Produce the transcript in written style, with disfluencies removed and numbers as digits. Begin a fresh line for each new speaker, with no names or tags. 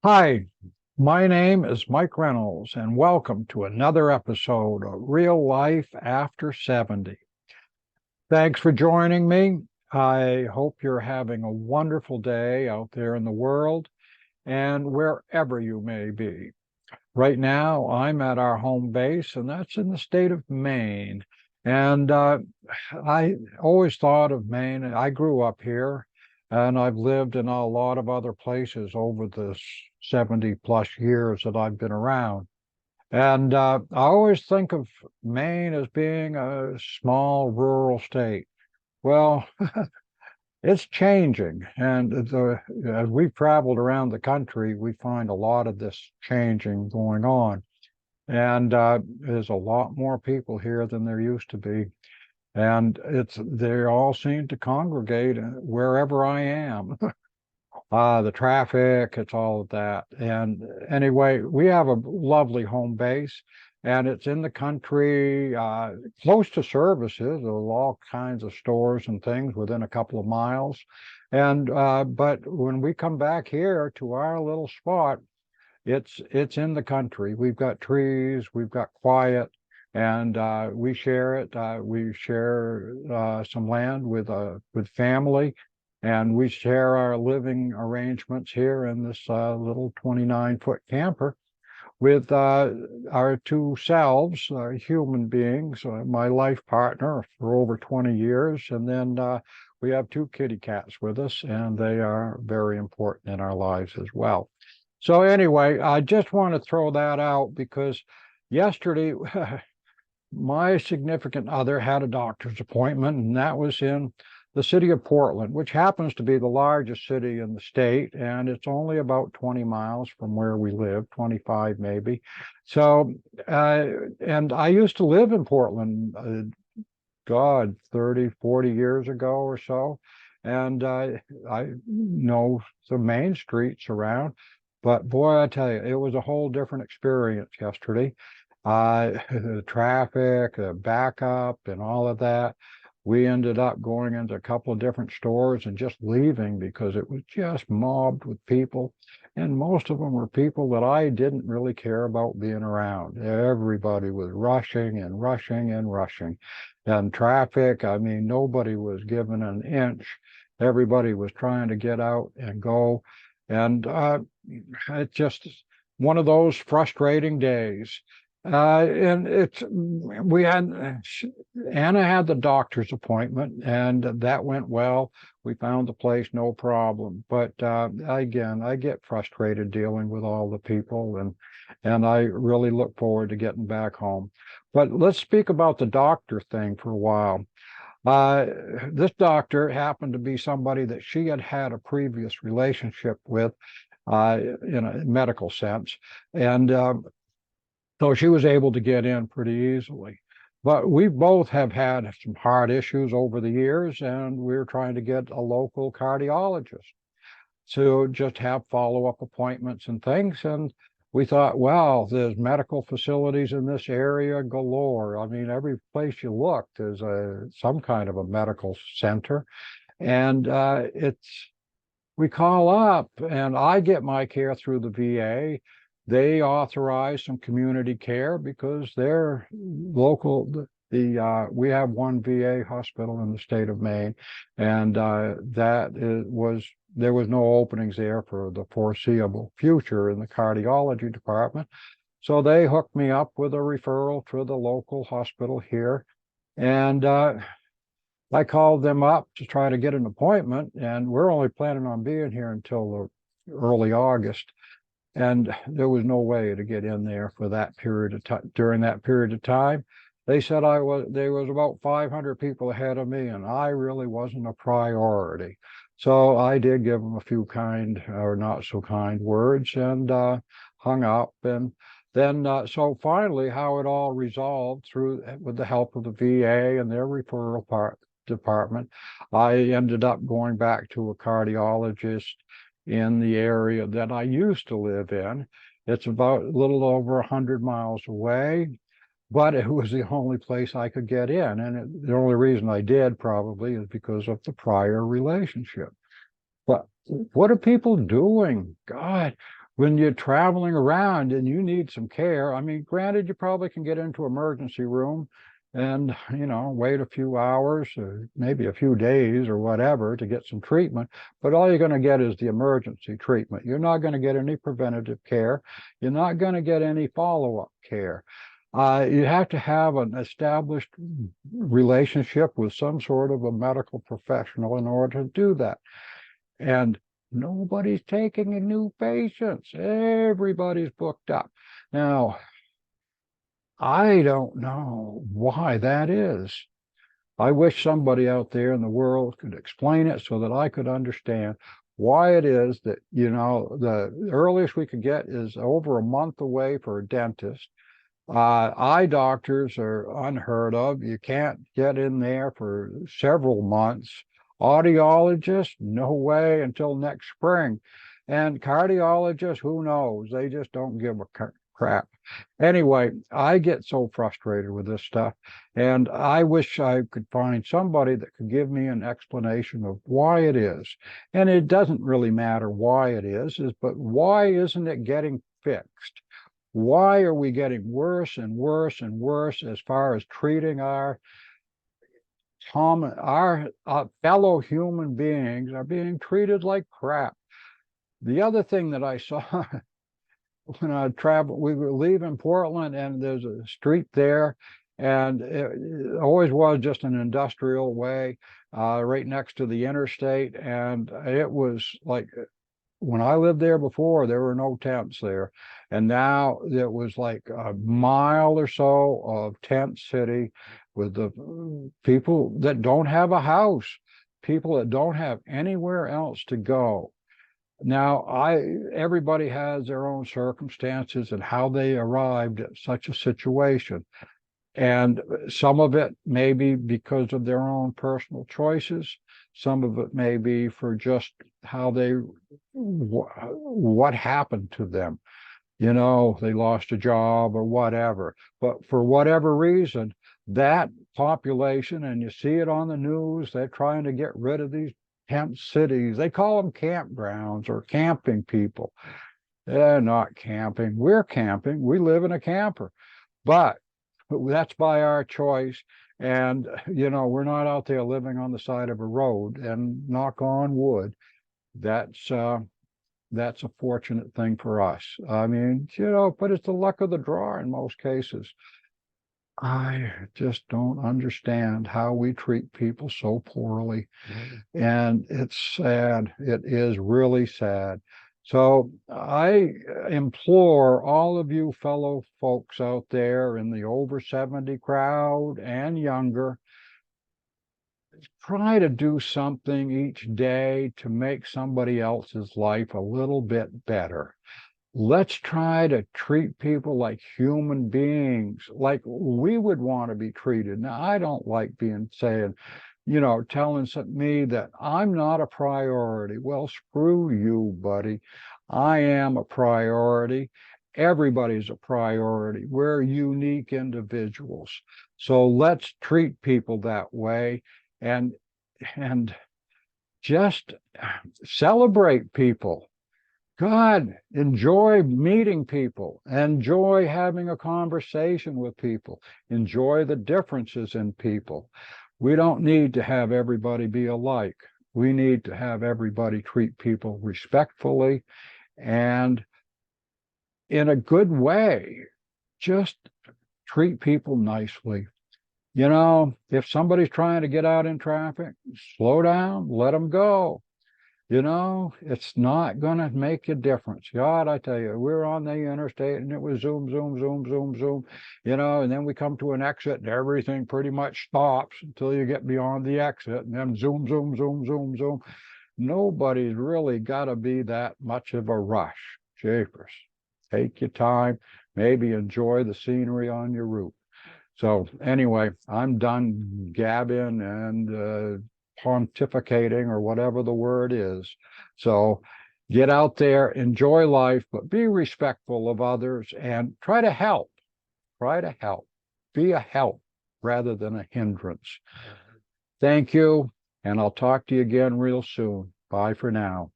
Hi, my name is Mike Reynolds, and welcome to another episode of Real Life After 70. Thanks for joining me. I hope you're having a wonderful day out there in the world and wherever you may be. Right now, I'm at our home base, and that's in the state of Maine. And I always thought of Maine. I grew up here, and I've lived in a lot of other places over the 70 plus years that I've been around. And I always think of Maine as being a small rural state. Well, it's changing, and as we've traveled around the country, we find a lot of this changing going on. And there's a lot more people here than there used to be. And they all seem to congregate wherever I am. The traffic, it's all of that. And anyway, we have a lovely home base, and it's in the country, close to services. There's all kinds of stores and things within a couple of miles. And but when we come back here to our little spot, it's in the country. We've got trees, we've got quiet, and we share it. We share some land with family, and we share our living arrangements here in this little 29-foot camper with our two selves, human beings, my life partner for over 20 years, and then we have two kitty cats with us, and they are very important in our lives as well. So anyway, I just want to throw that out because yesterday my significant other had a doctor's appointment, and that was in the city of Portland, which happens to be the largest city in the state, and it's only about 20 miles from where we live, 25 maybe. So, and I used to live in Portland, God, 30, 40 years ago or so, and I know the main streets around. But boy, I tell you, it was a whole different experience yesterday. The traffic, the backup, and all of that. We ended up going into a couple of different stores and just leaving because it was just mobbed with people. And most of them were people that I didn't really care about being around. Everybody was rushing and rushing and rushing. And traffic, I mean, nobody was given an inch. Everybody was trying to get out and go. And it's just one of those frustrating days. And it's we had Anna had the doctor's appointment, and that went well. We found the place, no problem. But again, I get frustrated dealing with all the people, and I really look forward to getting back home. But let's speak about the doctor thing for a while. Uh, this doctor happened to be somebody that she had had a previous relationship with in a medical sense. And so she was able to get in pretty easily. But we both have had some heart issues over the years, and we're trying to get a local cardiologist to just have follow-up appointments and things. And we thought, well, there's medical facilities in this area galore. I mean, every place you look, there's some kind of a medical center. And we call up, and I get my care through the VA. They authorize some community care because they're local. We have one VA hospital in the state of Maine, and there was no openings there for the foreseeable future in the cardiology department. So they hooked me up with a referral to the local hospital here, and I called them up to try to get an appointment, and we're only planning on being here until early August. And there was no way to get in there for that period of time. During that period of time, they said there was about 500 people ahead of me, and I really wasn't a priority. So I did give them a few kind or not so kind words and hung up. And then, so finally, how it all resolved through with the help of the VA and their referral department, I ended up going back to a cardiologist in the area that I used to live in. It's about a little over 100 miles away, but it was the only place I could get in. And the only reason I did probably is because of the prior relationship. But what are people doing? God, when you're traveling around and you need some care, I mean, granted, you probably can get into emergency room and, wait a few hours or maybe a few days or whatever to get some treatment, but all you're going to get is the emergency treatment. You're not going to get any preventative care. You're not going to get any follow-up care. You have to have an established relationship with some sort of a medical professional in order to do that. And nobody's taking in new patients. Everybody's booked up. Now, I don't know why that is. I wish somebody out there in the world could explain it so that I could understand why it is that, the earliest we could get is over a month away for a dentist. Eye doctors are unheard of. You can't get in there for several months. Audiologists, no way until next spring. And cardiologists, who knows? They just don't give a crap. Anyway, I get so frustrated with this stuff, and I wish I could find somebody that could give me an explanation of why it is. And it doesn't really matter why it is, but why isn't it getting fixed? Why are we getting worse and worse and worse as far as treating our fellow human beings are being treated like crap? The other thing that I saw when I traveled, we were leaving Portland and there's a street there, and it always was just an industrial way right next to the interstate. And it was like, when I lived there before, there were no tents there. And now it was like a mile or so of tent city with the people that don't have a house, people that don't have anywhere else to go. Now, everybody has their own circumstances and how they arrived at such a situation. And some of it may be because of their own personal choices. Some of it may be for just how what happened to them. They lost a job or whatever. But for whatever reason, that population, and you see it on the news, they're trying to get rid of these tent cities. They call them campgrounds or camping people. They're not camping. We're camping. We live in a camper. But that's by our choice. And, we're not out there living on the side of a road. And knock on wood, that's a fortunate thing for us. I mean, but it's the luck of the draw in most cases. I just don't understand how we treat people so poorly. And it's sad. It is really sad. So I implore all of you fellow folks out there in the over 70 crowd and younger, try to do something each day to make somebody else's life a little bit better. Let's try to treat people like human beings, like we would want to be treated. Now, I don't like telling me that I'm not a priority. Well, screw you, buddy. I am a priority. Everybody's a priority. We're unique individuals. So let's treat people that way and just celebrate people. God, enjoy meeting people, enjoy having a conversation with people, enjoy the differences in people. We don't need to have everybody be alike. We need to have everybody treat people respectfully and in a good way. Just treat people nicely. If somebody's trying to get out in traffic, slow down, let them go. It's not going to make a difference. God, I tell you, we're on the interstate and it was zoom, zoom, zoom, zoom, zoom, and then we come to an exit and everything pretty much stops until you get beyond the exit, and then zoom, zoom, zoom, zoom, zoom. Nobody's really got to be that much of a rush. Japers, take your time, maybe enjoy the scenery on your route. So anyway, I'm done gabbing and pontificating, or whatever the word is. So get out there, enjoy life, but be respectful of others and try to help. Try to help. Be a help rather than a hindrance. Thank you, and I'll talk to you again real soon. Bye for now.